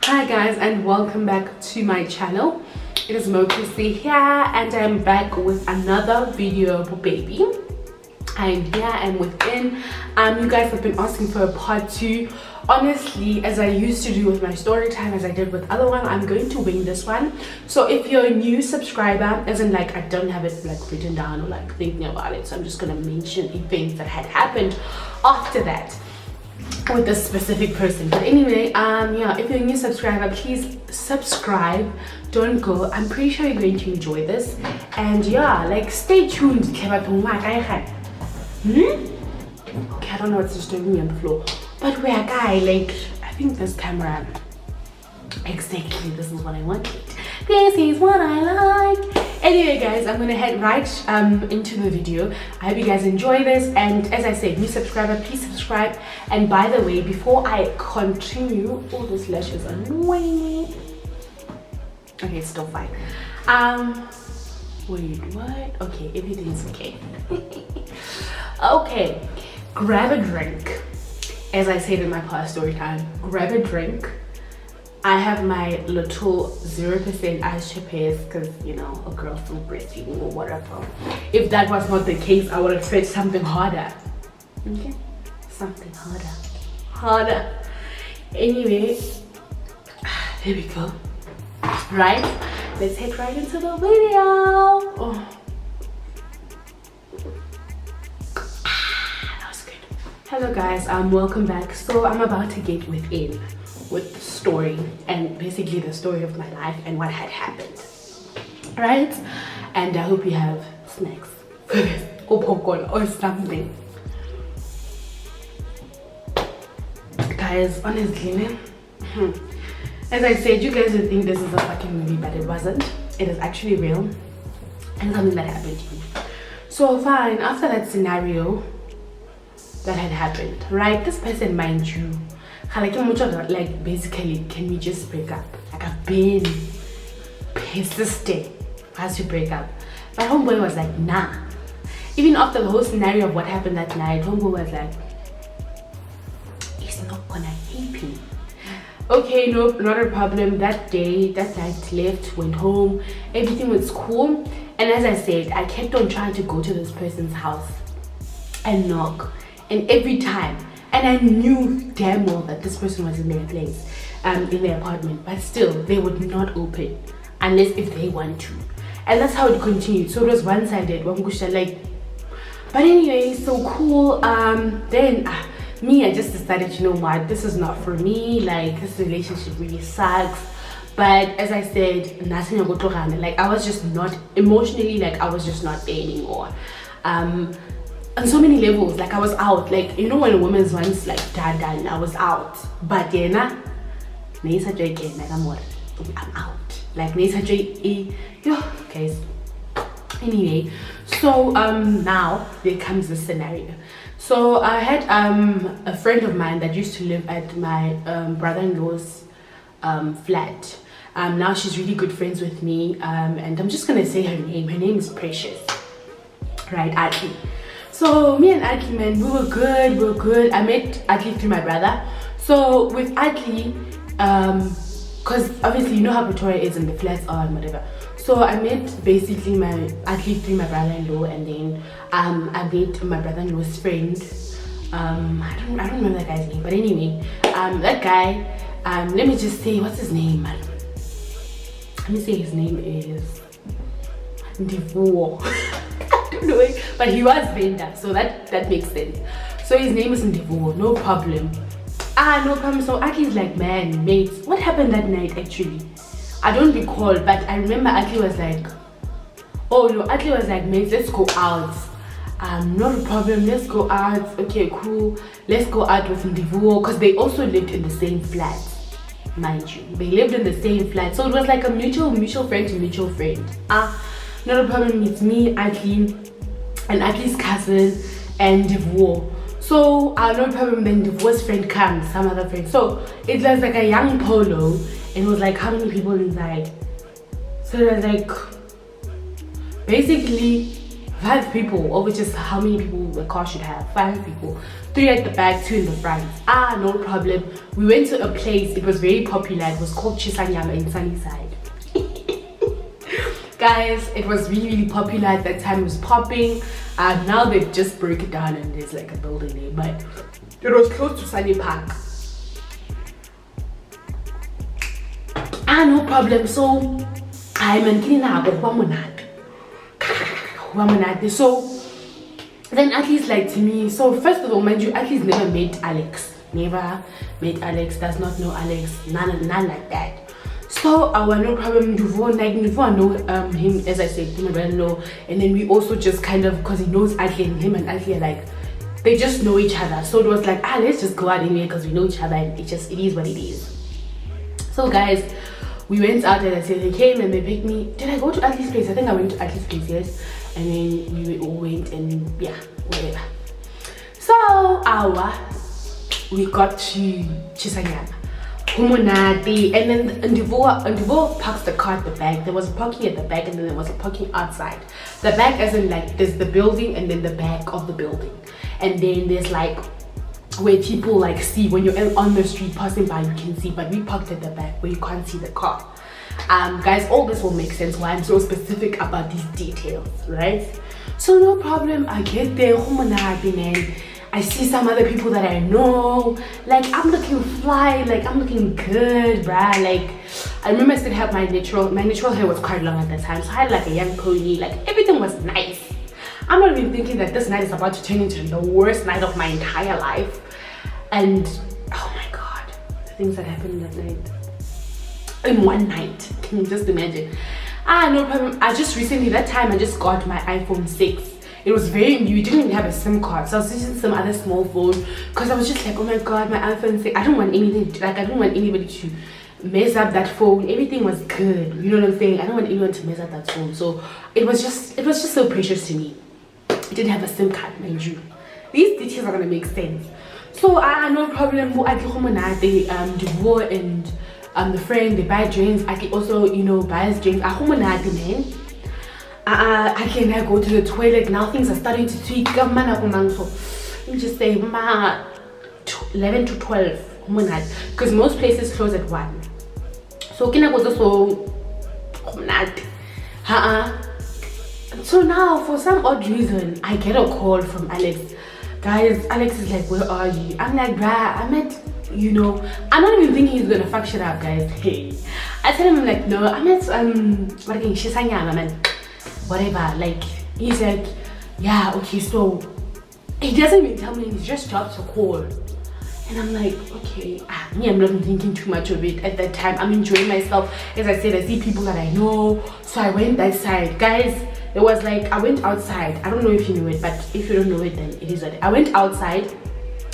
Hi guys, and welcome back to my channel. It is Mokisi here, and I'm back with another video, baby. I'm here and within. You guys have been asking for a part 2. Honestly, as I used to do with my story time, as I did with other one, I'm going to wing this one. So if you're a new subscriber, as in like I don't have it like written down or like thinking about it, so I'm just gonna mention events that had happened after that with this specific person. But anyway, yeah, if you're a new subscriber, please subscribe, don't go. I'm pretty sure you're going to enjoy this, and yeah, like stay tuned. Okay, I don't know what's disturbing me on the floor, but we're a guy, like I think this camera, exactly, this is what I wanted, this is what I like. Anyway guys, I'm gonna head right into the video. I hope you guys enjoy this, and as I said, new subscriber, please subscribe. And by the way, before I continue, all those lashes are annoying me. Okay, it's still fine. Wait, what? Okay, everything's okay. Okay, grab a drink. As I said in my past story time, grab a drink. I have my little 0% ice chippies because, you know, a girl still breastfeeding or whatever. If that was not the case, I would have said something harder. Okay? Something harder. Anyway, there we go. Right? Let's head right into the video. Oh. That was good. Hello guys, welcome back. So I'm about to get within with the story, and basically the story of my life and what had happened, right? And I hope you have snacks for this, or popcorn or something. Guys, honestly, man, as I said, you guys would think this is a fucking movie, but it wasn't. It is actually real and something that happened to me. So fine, after that scenario that had happened, right, this person, mind you, like basically, can we just break up? Like I've been persisting as to break up, but homeboy was like, nah. Even after the whole scenario of what happened that night, homeboy was like, he's not gonna hate me. Okay, nope, not a problem. That night left, went home, everything was cool. And as I said, I kept on trying to go to this person's house and knock, and every time, and I knew damn well that this person was in their place, in their apartment, but still they would not open unless if they want to. And that's how it continued. So it was one-sided, like, but anyway, so cool. Then me, I just decided, you know what, this is not for me. Like, this relationship really sucks. But as I said, nothing like I was just not emotionally, like I was just not there anymore. On so many levels, like I was out, like, you know, when a woman's once like done, I was out. But then I'm out, like guys. Anyway, so now there comes the scenario. So I had a friend of mine that used to live at my brother-in-law's flat. Now she's really good friends with me, and I'm just gonna say her name. Her name is Precious, right? Atli. So me and Atli, man, we were good. I met Atli through my brother. So with Atli, because obviously you know how Pretoria is and the flats are and whatever. So I met basically my Atli through my brother-in-law, and then I met my brother-in-law's friend. I don't remember that guy's name, but anyway, that guy, let me just say, what's his name? Let me say his name is Ndivuo. I don't know it, but he was Venda, so that makes sense. So his name is Ndivuo, no problem. No problem. So Atli's like, man, mates, what happened that night actually? I don't recall, but I remember Atli was like, oh no, Atli was like, mates, let's go out. Not a problem, let's go out. Okay, cool, let's go out with Ndivuo, because they also lived in the same flat, mind you. They lived in the same flat, so it was like a mutual friend to mutual friend. Not a problem, it's me, Atli, and Atli's cousin, and Ndivuo. So no problem, then Ndivuo's friend comes, some other friend. So it was like a young polo, and it was like, how many people inside? So it was like, basically, 5 people, or which is how many people the car should have. 5 people, 3 at the back, 2 in the front. No problem. We went to a place, it was very popular, it was called Chisanyama in Sunnyside. Guys, it was really popular at that time. It was popping. Now they've just broke it down and there's like a building there, but it was close to Sunny Park. No problem. So I'm in so then at least like to me, so first of all, mind you, at least never met Alex, does not know Alex, none like that. So no problem, know him, as I said, know. And then we also just kind of, because he knows Atli, and him and Atli are like, they just know each other. So it was like, let's just go out anyway because we know each other, and it is what it is. So guys, we went out, and I said they came and they picked me. Did I go to Atli's place? I think I went to Atli's place, yes. And then we all went, and yeah, whatever. So we got to Chisanyama. And then Ndivo parks the car at the back. There was parking at the back, and then there was a parking outside. The back as in like there's the building and then the back of the building. And then there's like where people like see when you're on the street passing by, you can see, but we parked at the back where you can't see the car. Guys, all this will make sense why I'm so specific about these details, right? So no problem, I get there, man. I see some other people that I know. Like, I'm looking fly, like I'm looking good, bruh. Like, I remember I still had my natural hair was quite long at that time, so I had like a young pony. Like, everything was nice. I'm not even thinking that this night is about to turn into the worst night of my entire life. And oh my god, the things that happened that night. In one night, can you just imagine? No problem. I just recently, that time I just got my iPhone 6. It was very new, it didn't even have a SIM card, so I was using some other small phone because I was just like, oh my god, my iPhone 6. I don't want anything to, like, I don't want anybody to mess up that phone. Everything was good, you know what I'm saying? I don't want anyone to mess up that phone. So it was just so precious to me. It didn't have a SIM card, mind you. These details are gonna make sense. So no problem. They and the friend, they buy drinks. I can also, you know, buys drinks. Man. I can go to the toilet now. Things are starting to tweak. So let me just say 11 to 12 because most places close at 1. So can I go so now for some odd reason I get a call from Alex. Guys, Alex is like, where are you? I'm like, bruh, I'm at, you know, I'm not even thinking he's gonna fuck shit up, guys. Hey, I tell him, I'm like, no, I'm at whatever. Like, he's like, yeah, okay. So he doesn't even tell me, he just drops a call, and I'm like, okay. Me, I'm not even thinking too much of it at that time. I'm enjoying myself. As I said, I see people that I know, so I went that side, guys. It was like I went outside. I don't know if you know it, but if you don't know it, then it is what I went outside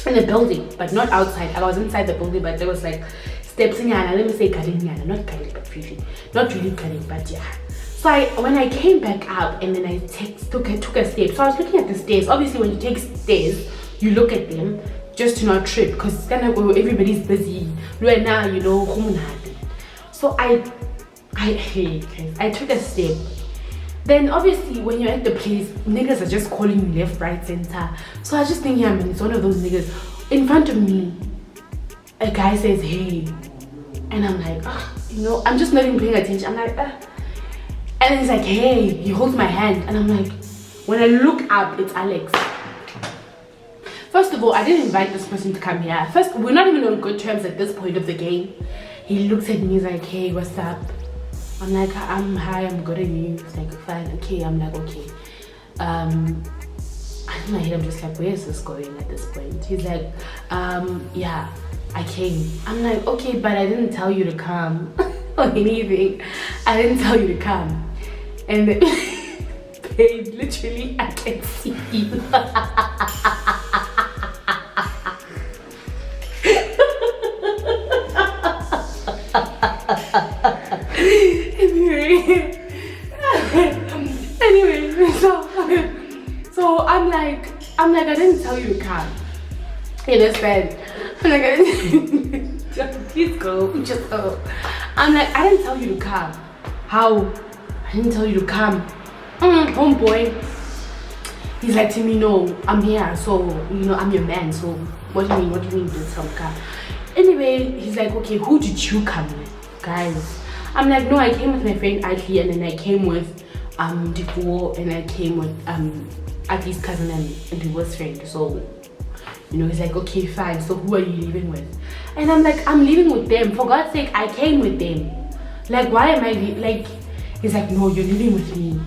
in the building, but not outside. I was inside the building, but there was like steps in, let me say Karinyana, not Kari, but really, not really Kari, but yeah. So when I came back up, and then I took a step. So I was looking at the stairs. Obviously, when you take stairs, you look at them just to not trip, because it's kind of everybody's busy right now, you know. So I took a step. Then obviously when you're at the place, niggas are just calling you left, right, center. So I was just thinking, I mean, it's one of those niggas. In front of me, a guy says, hey. And I'm like, you know, I'm just not even paying attention. I'm like, And then he's like, hey, he holds my hand. And I'm like, when I look up, it's Alex. First of all, I didn't invite this person to come here. First, we're not even on good terms at this point of the game. He looks at me, he's like, hey, what's up? I'm like, hi, I'm good, and you? He's like, fine, okay. I'm like, okay. In my head, I'm just like, where is this going at this point? He's like, yeah, I came. I'm like, okay, but I didn't tell you to come or anything. I didn't tell you to come. And then, babe, literally, I can see you. Anyway, so I'm like, I didn't tell you to come. You understand? I'm like, I didn't. Please go, just go. I'm like, I didn't tell you to come. How? I didn't tell you to come. Homeboy. He's like to me, no, I'm here, so you know, I'm your man, so what do you mean? What do you mean with some car? Anyway, he's like, okay, who did you come with? Guys, I'm like, no, I came with my friend Atli, and then I came with Dipuo, and I came with Atli's cousin and Dipuo's friend. So, you know, he's like, okay, fine, so who are you leaving with? And I'm like, I'm leaving with them. For God's sake, I came with them. Like, why am I like? He's like, no, you're leaving with me.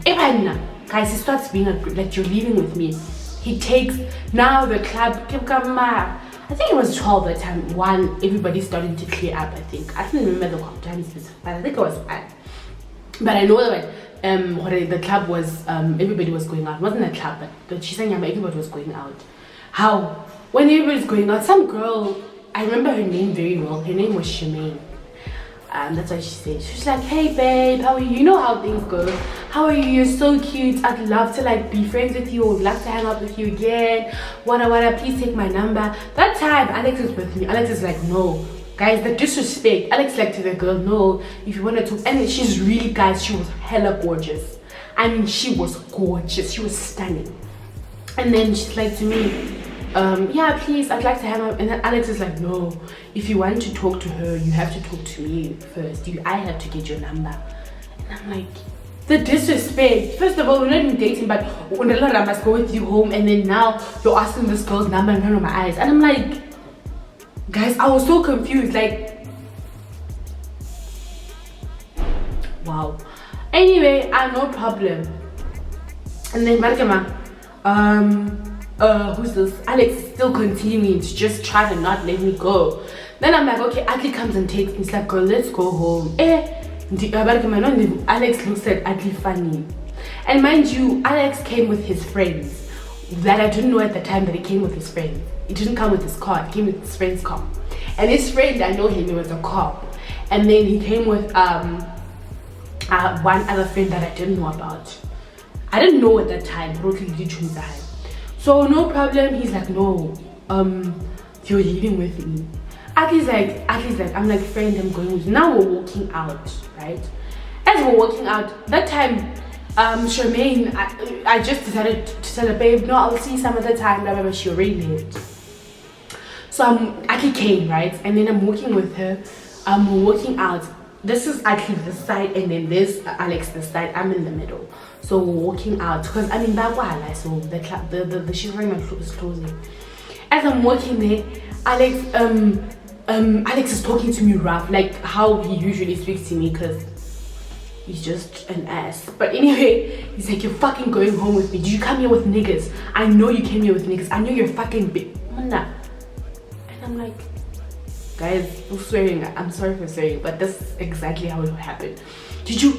Guys, he starts being like, you're leaving with me. He takes now the club. I think it was 12 at the time. One, everybody started to clear up. I think I don't remember the time specific, but I think it was 5. But I know that the club was everybody was going out. It wasn't a club, but everybody was going out. How? When everybody's going out, some girl, I remember her name very well. Her name was Shemaine. That's what she said. She's like, hey babe, how are you? You know how things go. How are you? You're so cute. I'd love to like be friends with you. I'd love to hang out with you again. Wanna, please take my number. That time, Alex is with me. Alex is like, no. Guys, the disrespect. Alex like to the girl, no, if you want to talk. And she's really, guys, she was hella gorgeous. I mean, she was gorgeous. She was stunning. And then she's like to me, yeah, please, I'd like to hang out. And then Alex is like, no, if you want to talk to her, you have to talk to me first. I have to get your number. And I'm like, the disrespect. First of all, we're not even dating, but I must go with you home, and then now you're asking this girl's number in front of my eyes. And I'm like, guys, I was so confused, like, wow. Anyway, no problem. And then Marikama, who's this? Alex is still continuing to just try to not let me go. Then I'm like, okay, Atli comes and takes me. He's like, girl, let's go home. Alex looks at Atli funny. And mind you, Alex came with his friends that I didn't know at the time that he came with his friends. He didn't come with his car, he came with his friend's car. And his friend, I know him, he was a cop. And then he came with one other friend that I didn't know about. I didn't know at that time. So no problem. He's like, no, you're leaving with me. Atli's like, I'm like, friend, I'm going with you. Now we're walking out, right? As we're walking out, that time, Charmaine, I just decided to tell her, babe, no, I'll see you some other time, blah, blah, blah. She already left. So Atli came, right? And then I'm walking with her. We're walking out. This is Atli this side, and then there's Alex this side. I'm in the middle. So we're walking out because I mean that so the shivering is closing. As I'm walking there, Alex is talking to me rough, like how he usually speaks to me, because he's just an ass. But anyway, he's like, you're fucking going home with me. Did you come here with niggas? I know you came here with niggas. I know you're fucking big. And I'm like, guys, I'm swearing. I'm sorry for swearing, but that's exactly how it happened. You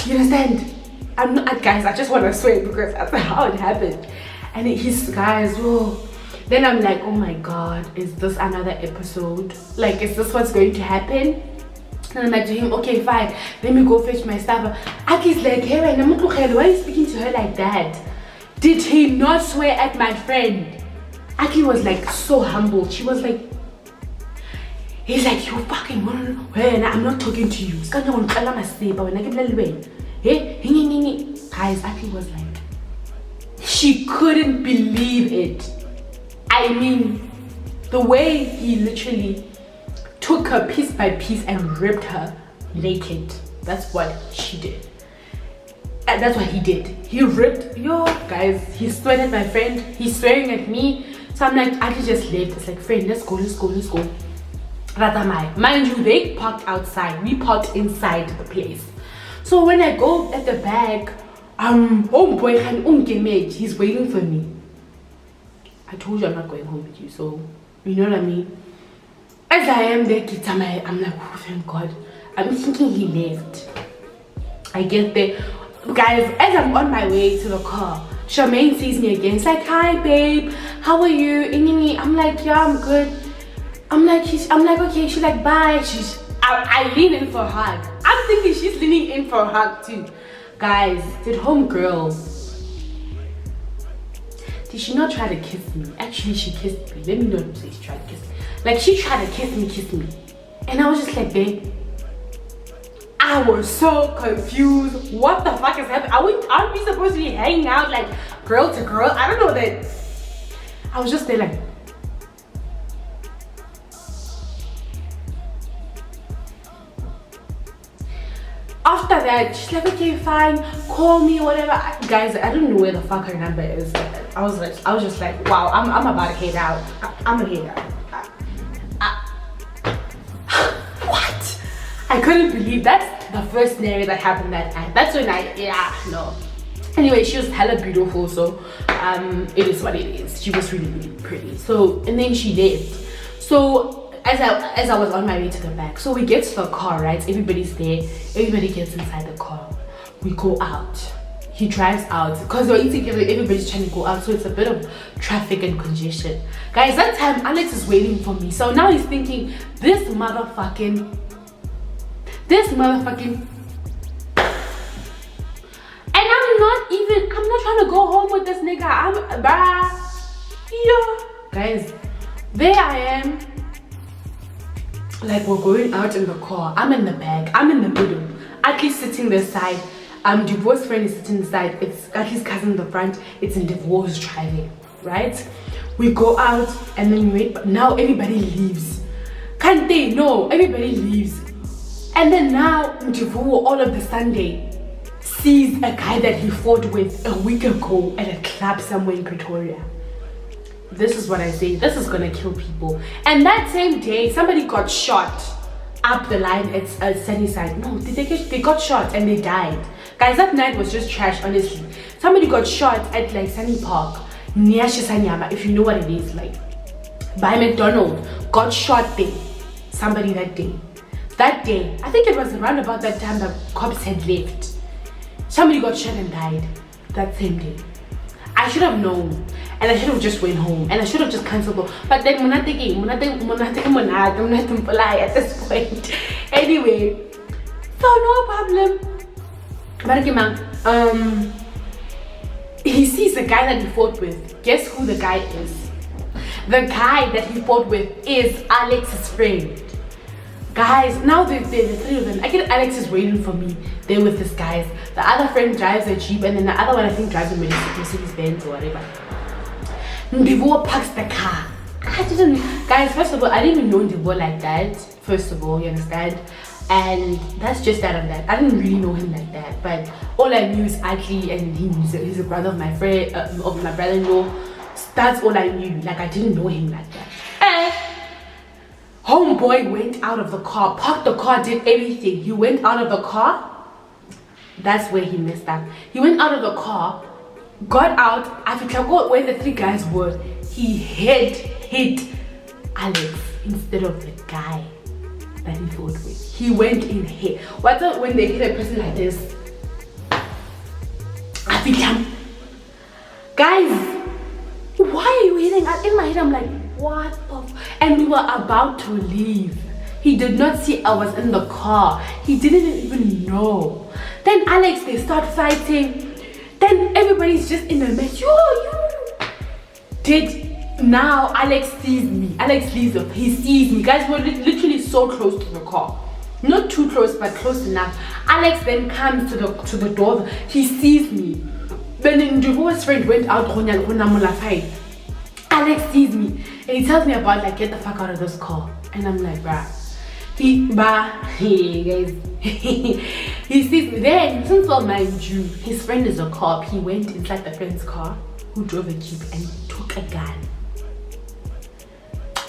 understand? I'm not, guys, I just want to swear because that's how it happened. And he's, guys, whoa. Then I'm like, oh my god, is this another episode? Like, is this what's going to happen? And I'm like to him, okay, fine, let me go fetch my stuff. Aki's like, hey, why are you speaking to her like that? Did he not swear at my friend? Aki was like so humble. She was like, he's like, you fucking when I'm not talking to you. Guys, Aki was like, she couldn't believe it. I mean, the way he literally took her piece by piece and ripped her naked. That's what she did. And that's what he did. He ripped, guys, he sweared at my friend. He's swearing at me. So I'm like, Aki just left. It's like, friend, let's go. Mind you, they parked outside. We parked inside the place. So when I go at the back, homeboy, he's waiting for me. I told you I'm not going home with you, so you know what I mean. As I am there, I'm like, oh, thank God. I'm thinking he left. I get there, guys. As I'm on my way to the car, Charmaine sees me again. It's like, hi babe, how are you? I'm like, yeah, I'm good. I'm like, okay. She's like, bye. I lean in for a hug. I'm thinking she's leaning in for a hug too. Guys, did homegirl, did she not try to kiss me? Actually, she kissed me. Let me know if she tried to kiss me. Like, she tried to kiss me. And I was just like, babe, I was so confused. What the fuck is happening? Aren't we supposed to be hanging out like girl to girl? I don't know that. I was just there like. After that, she's like, okay, fine, call me, whatever. Guys, I don't know where the fuck her number is. I was just like, wow, I'm about to head out. I'm gonna head out. What? I couldn't believe that's the first scenario that happened that night. That's when no. Anyway, she was hella beautiful, so it is what it is. She was really, really pretty. So, and then she left. So as I was on my way to the back, so we get to the car, right? Everybody's there. Everybody gets inside the car. We go out. He drives out because we're eating together. Everybody's trying to go out, so it's a bit of traffic and congestion. Guys, that time Alex is waiting for me. So now he's thinking, this motherfucking. And I'm not trying to go home with this nigga. Guys, there I am. Like, we're going out in the car. I'm in the back. I'm in the middle. Atleast sitting this side. Divorce friend is sitting side. It's Atleast cousin in the front. It's in divorce driving, right? We go out and then we wait. But now everybody leaves. Can't they? No, everybody leaves. And then now Divorce all of the Sunday sees a guy that he fought with a week ago at a club somewhere in Pretoria. This is what I say, this is gonna kill people. And that same day, somebody got shot up the line at Sunnyside. No, they got shot and they died. Guys, that night was just trash, honestly. Somebody got shot at like Sunny Park, near Shisanyama, if you know what it is, like by McDonald's. Got shot there. Somebody that day. That day, I think it was around about that time the cops had left. Somebody got shot and died that same day. I should have known, and I should have just went home, and I should have just cancelled. But then I'm not thinking at this point. Anyway, so no problem. But he sees the guy that he fought with. Guess who the guy is? The guy that he fought with is Alex's friend. Guys, now the three of them. I get Alex is waiting for me there with these guys. The other friend drives a Jeep, and then the other one I think drives a Mercedes Benz or whatever. Ndivo parks the car. Guys, first of all, I didn't even know Ndivo like that. First of all, you understand? And that's just out of that. I didn't really know him like that, but all I knew is Atli, and he's a brother of my friend, of my brother-in-law. That's all I knew. Like, I didn't know him like that. And homeboy went out of the car, parked the car, did everything. He went out of the car. That's where he messed up. He went out of the car, got out. I forgot where the three guys were. He hit Alex instead of the guy that he fought with. He went in here. What's up when they hit a person like this? I think guys, why are you hitting? In my head, I'm like, what the and we were about to leave. He did not see I was in the car. He didn't even know. Then Alex, they start fighting. Then everybody's just in a mess. Now Alex sees me. Alex leaves up. He sees me. Guys, we're literally so close to the car. Not too close, but close enough. Alex then comes to the door. He sees me. Then the divorce friend went out. Alex sees me and he tells me about like, get the fuck out of this car. And I'm like, bruh. Hey guys. He sees me. Then, since all mind you, his friend is a cop. He went inside the friend's car who drove a Jeep and took a gun.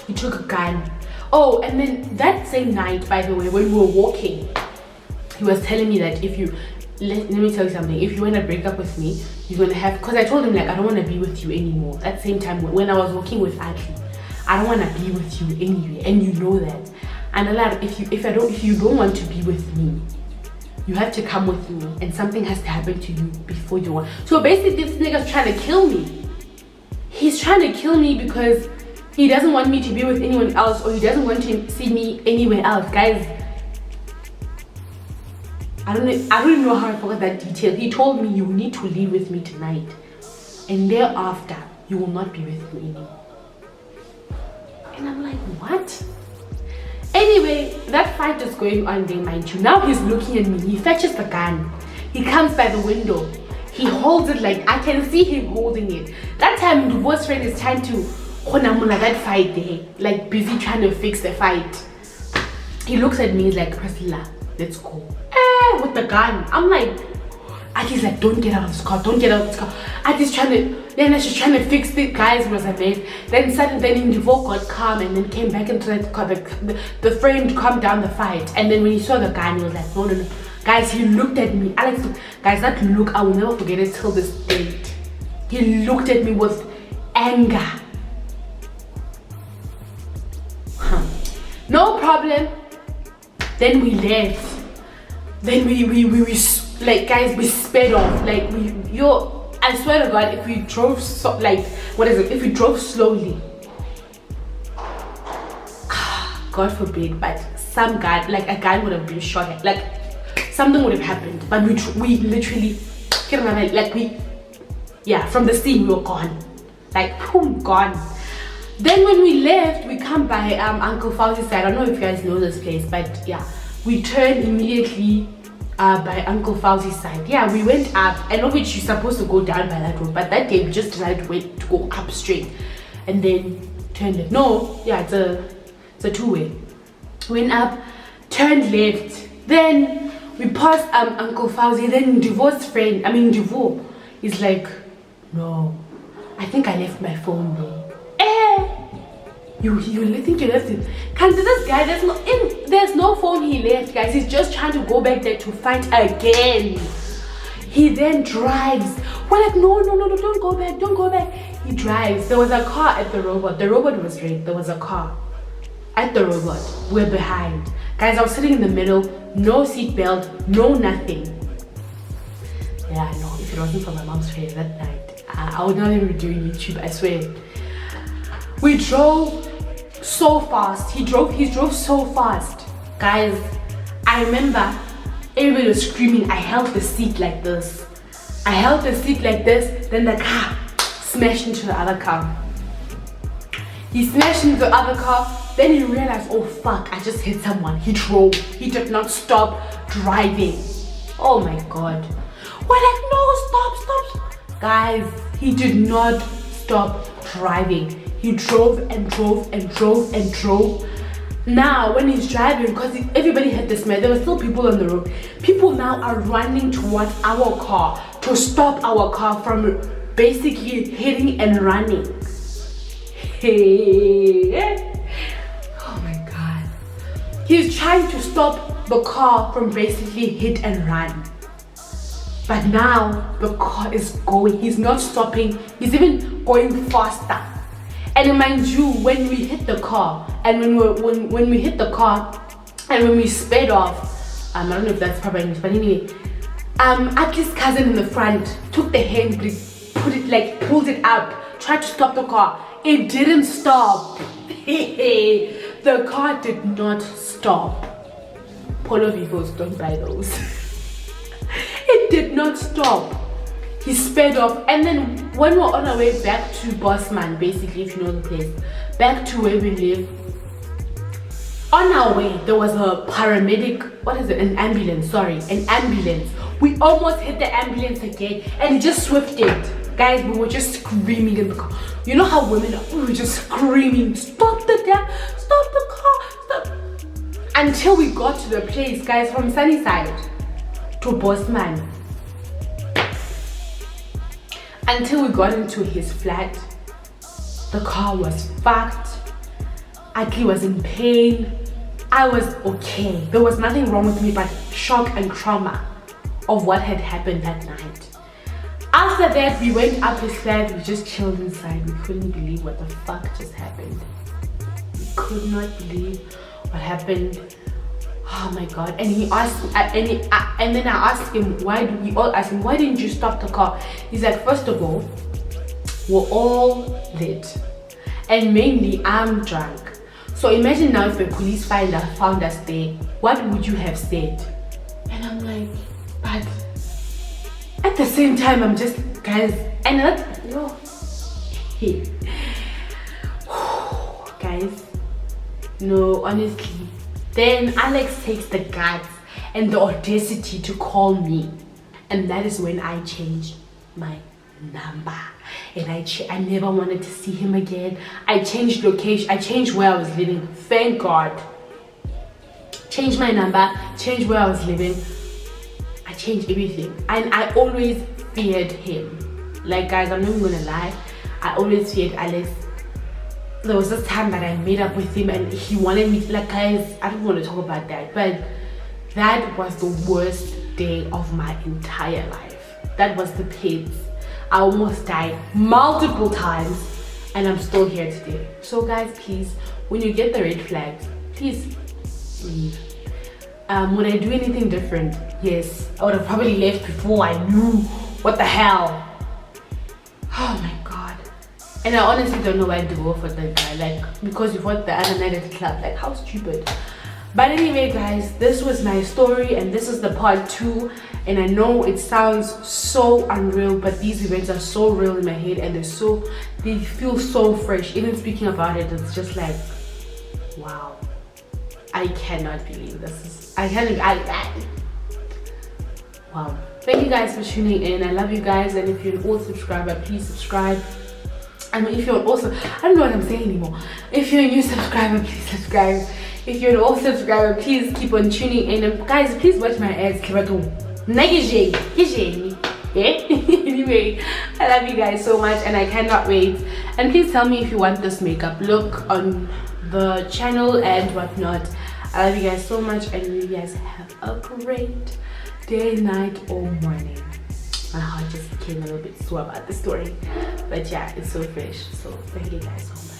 He took a gun. Oh, and then that same night, by the way, when we were walking, he was telling me that if you let me tell you something, if you want to break up with me, you're gonna have, because I told him like I don't want to be with you anymore. At the same time, when I was walking with Atli, I don't want to be with you anyway, and you know that. And a lot, if you don't want to be with me, you have to come with me, and something has to happen to you before you want. So basically, this nigga's trying to kill me. He's trying to kill me because he doesn't want me to be with anyone else, or he doesn't want to see me anywhere else, guys. I don't even know how I forgot that detail. He told me you need to leave with me tonight, and thereafter you will not be with me anymore. And I'm like, what? Anyway, that fight is going on there, mind you. Now he's looking at me. He fetches the gun. He comes by the window. He holds it like, I can see him holding it. That time, Duvo's friend is trying to that fight there. Like, busy trying to fix the fight. He looks at me, he's like, Priscilla, let's go. With the gun. I'm like, Aki's like, don't get out of this car, don't get out of this car. Aki's trying to, then she's trying to fix the guys was a mess. Then suddenly, then Duvo got calm and then came back into the car. The friend calmed down the fight. And then when he saw the gun, he was like, no. Guys, he looked at me. Alex, guys, that look, I will never forget it till this date. He looked at me with anger. No problem. Then we left. Then we like, guys, we sped off. Like, I swear to God, if we drove so, like, if we drove slowly, God forbid, but some guy, like a guy would have been shot, like something would have happened. But we literally, from the scene we were gone, like boom, gone. Then when we left, we come by Uncle Fauzi's side. I don't know if you guys know this place, but yeah, we turned immediately by Uncle Fauzi's side. Yeah, we went up, and of which you're supposed to go down by that road, but that day we just decided to go up straight and then turned left. No, yeah, it's a two-way. Went up, turned left, then we passed Uncle Fauzi. Then Duvo's friend, Duvo, is like, no, I think I left my phone there. You think you left it? Can this guy, there's no phone he left, guys. He's just trying to go back there to fight again. He then drives. We're like, no, don't go back. He drives. There was a car at the robot. The robot was red. There was a car at the robot. We're behind. Guys, I was sitting in the middle, no seatbelt, no nothing. Yeah, I know. If it wasn't for my mom's face that night, I would not even be doing YouTube, I swear. We drove so fast. He drove so fast. Guys, I remember everybody was screaming. I held the seat like this. Then the car smashed into the other car. He smashed into the other car. Then he realized, oh fuck, I just hit someone. He drove. He did not stop driving. Oh my God. We're like, no, stop. Guys, he did not stop driving. He drove and drove. Now, when he's driving, because everybody had the smell, there were still people on the road. People now are running towards our car to stop our car from basically hitting and running. Oh my God. He's trying to stop the car from basically hit and run. But now the car is going. He's not stopping. He's even going faster. And mind you, when we hit the car, and when we hit the car, and when we sped off, I don't know if that's proper English, but anyway, Aki's cousin in the front took the handbrake, pulled it up, tried to stop the car. It didn't stop. The car did not stop. Polo Vivos, don't buy those. It did not stop. He sped off, and then when we're on our way back to Bosman, basically, if you know the place, back to where we live, on our way there was a paramedic, an ambulance. We almost hit the ambulance again, and it just swifted. Guys, we were just screaming in the car. You know how women are? We were just screaming, stop the car, stop. Until we got to the place, guys, from Sunnyside to Bosman. Until we got into his flat, the car was fucked. Aki was in pain. I was okay. There was nothing wrong with me but shock and trauma of what had happened that night. After that, we went up his flat. We just chilled inside. We couldn't believe what the fuck just happened. We could not believe what happened. Oh my God. And he asked, and then I asked him, we all asked him, why didn't you stop the car? He's like, first of all, we're all lit, and mainly I'm drunk. So imagine now if the police found us there, what would you have said? And I'm like, but at the same time, I'm just, guys, and that, no. Guys, no, honestly, Then Alex takes the guts and the audacity to call me, and that is when I changed my number, and I never wanted to see him again. I changed location, I changed where I was living, thank God. Changed my number, changed where I was living, I changed everything. And I always feared him. Like, guys, I'm not even gonna lie, I always feared Alex. There was this time that I made up with him and he wanted me to, like, guys, I don't want to talk about that, but that was the worst day of my entire life. That was the pits. I almost died multiple times and I'm still here today. So guys, please, when you get the red flags, please leave. Would I do anything different? Yes, I would have probably left before I knew what the hell. Oh my god. And I honestly don't know why I had to go for that guy, like, because you fought the other night at the club. Like, how stupid. But anyway, guys, this was my story and this is the part 2. And I know it sounds so unreal, but these events are so real in my head and they feel so fresh. Even speaking about it, it's just like, wow, I cannot believe this. Wow. Thank you guys for tuning in. I love you guys, and if you're an old subscriber, please subscribe. I mean, if you're also, I don't know what I'm saying anymore. If you're a new subscriber, please subscribe. If you're an old subscriber, please keep on tuning in. And guys, please watch my ads. Anyway, I love you guys so much and I cannot wait. And please tell me if you want this makeup look on the channel and whatnot. I love you guys so much and you guys have a great day, night or morning. My heart just became a little bit sore about the story, but yeah, it's so fresh. So thank you guys so much.